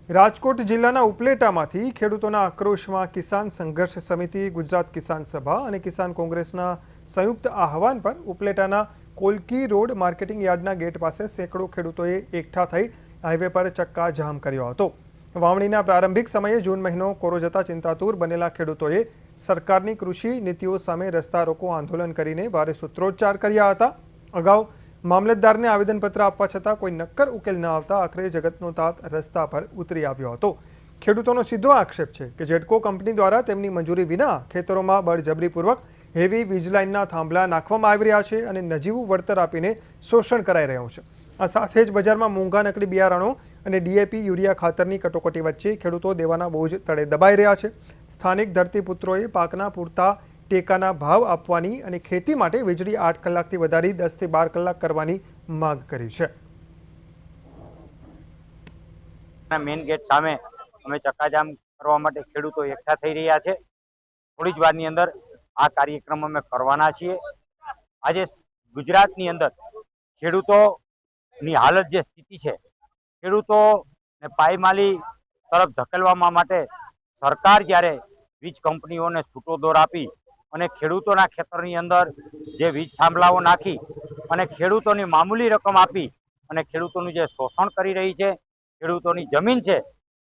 રાજકોટ જિલ્લાના ઉપલેટામાંથી ખેડૂતોના આક્રોશમાં કિસાન સંઘર્ષ સમિતિ, ગુજરાત કિસાન સભા અને કિસાન કોંગ્રેસના સંયુક્ત આહવાન પર ઉપલેટાના કોલકી રોડ માર્કેટિંગ યાર્ડના ગેટ પાસે સેંકડો ખેડૂતોએ એકઠા થઈ હાઈવે પર ચક્કા જામ કર્યો હતો। વાવણીના પ્રારંભિક સમયે જૂન મહિનો કોરો જતા ચિંતાતુર બનેલા ખેડૂતોએ સરકારની કૃષિ નીતિઓ સામે રસ્તા રોકો આંદોલન કરીને ભારે સૂત્રોચ્ચાર કર્યા હતા। અગાઉ મામલતદારને આવેદનપત્ર આપવા છતાં કોઈ નક્કર ઉકેલ ન આવતા આખરે જગતનો તાત રસ્તા પર ઉતરી આવ્યો હતો। ખેડૂતોનો સીધો આક્ષેપ છે કે જેડકો કંપની દ્વારા તેમની મંજૂરી વિના ખેતરોમાં બળજબરીપૂર્વક હેવી વીજ લાઇનના થાંભલા નાખવામાં આવી રહ્યા છે અને નજીવું વળતર આપીને શોષણ કરાઈ રહ્યું છે। આ સાથે જ બજારમાં મોંઘા નકલી બિયારણો અને ડીએપી યુરિયા ખાતરની કટોકટી વચ્ચે ખેડૂતો દેવાના બોજ તળે દબાઈ રહ્યા છે। સ્થાનિક ધરતીપુત્રોએ પાકના પૂરતા ટેકાના ભાવ આપવાની અને ખેતી માટે વીજળી 8 કલાકથી વધારી 10 થી 12 કલાક કરવાની માંગ કરી છે। મેઇન ગેટ સામે અમે ચક્કાજામ કરવા માટે ખેડૂતો એકઠા થઈ રહ્યા છે। થોડી જ વારની અંદર આ કાર્યક્રમ અમે કરવાના છીએ। આજે ગુજરાતની અંદર ખેડૂતોની હાલત જે સ્થિતિ છે, ખેડૂતોને પાયમાલી તરફ ધકેલવા માટે સરકાર જ્યારે વીજ કંપનીઓને છૂટો દોર આપી અને ખેડૂતોના ખેતરની અંદર જે વીજ થાંભલાઓ નાખી અને ખેડૂતોની મામૂલી રકમ આપી અને ખેડૂતોનું જે શોષણ કરી રહી છે, ખેડૂતોની જમીન છે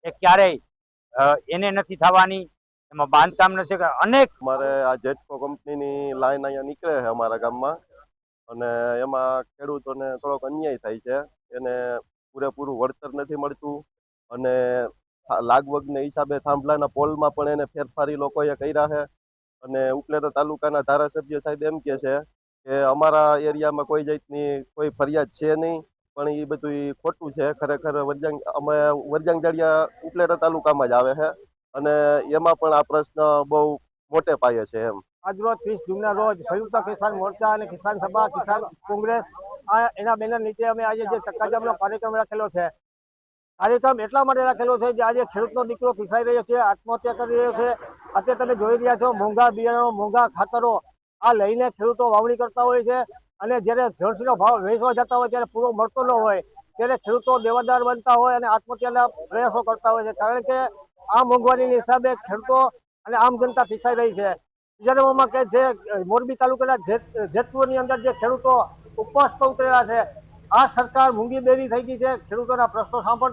એ ક્યારેય એને નથી થવાની, એમાં બાંધકામ નથી। અનેક અમારે આ જેટકો કંપનીની લાઈન અહીંયા નીકળે છે અમારા ગામમાં, અને એમાં ખેડૂતોને થોડોક અન્યાય થાય છે। એને પૂરેપૂરું વળતર નથી મળતું અને લાગવગને હિસાબે થાંભલાના પોલમાં પણ એને ફેરફારી લોકોએ કર્યા છે। અને ઉપલેટા તાલુકાના ધારાસભ્ય સાહેબ એમ કહે છે કે અમારા એરિયામાં કોઈ જાતની કોઈ ફરિયાદ છે નહીં, પણ એ બધું ખોટું છે। ખરેખર અમે વરજાંગજાળિયા ઉપલેટા તાલુકામાં જ આવે છે અને એમાં પણ આ પ્રશ્ન બહુ મોટે પાયે છે એમ। આજરોજ 30 જૂનના રોજ સંયુક્ત કિસાન મોરચા અને કિસાન સભા, કિસાન કોંગ્રેસ એના બેનર નીચે અમે આજે જે ચક્કાજામનો કાર્યક્રમ રાખેલો છે। કાર્યક્રમ એટલા માટે રાખેલો છે કે આજે ખેડૂતનો દીકરો પીસાઈ રહ્યો છે, આત્મહત્યા કરી રહ્યો છે। અત્યારે તમે જોઈ રહ્યા છો મોંઘા બિયારણો, મોંઘા ખાતરો આ લઈને ખેડૂતો વાવણી કરતા હોય છે અને જ્યારે જણસીનો ભાવ વેચવા જતા હોય ત્યારે પૂરો મળતો ન હોય ત્યારે ખેડૂતો દેવાદાર બનતા હોય અને આત્મહત્યાના પ્રયાસો કરતા હોય છે, કારણ કે આ મોંઘવારીની હિસાબે ખેડૂતો અને આમ જનતા પીસાઈ રહી છે। વિચારવામાં કે જે મોરબી તાલુકાના જેતપુરની અંદર જે ખેડૂતો ઉપવાસ પર ઉતરેલા છે, આ સરકાર મૂંગી બેરી થઈ ગઈ છે, ખેડૂતોના પ્રશ્નો સાંભળતી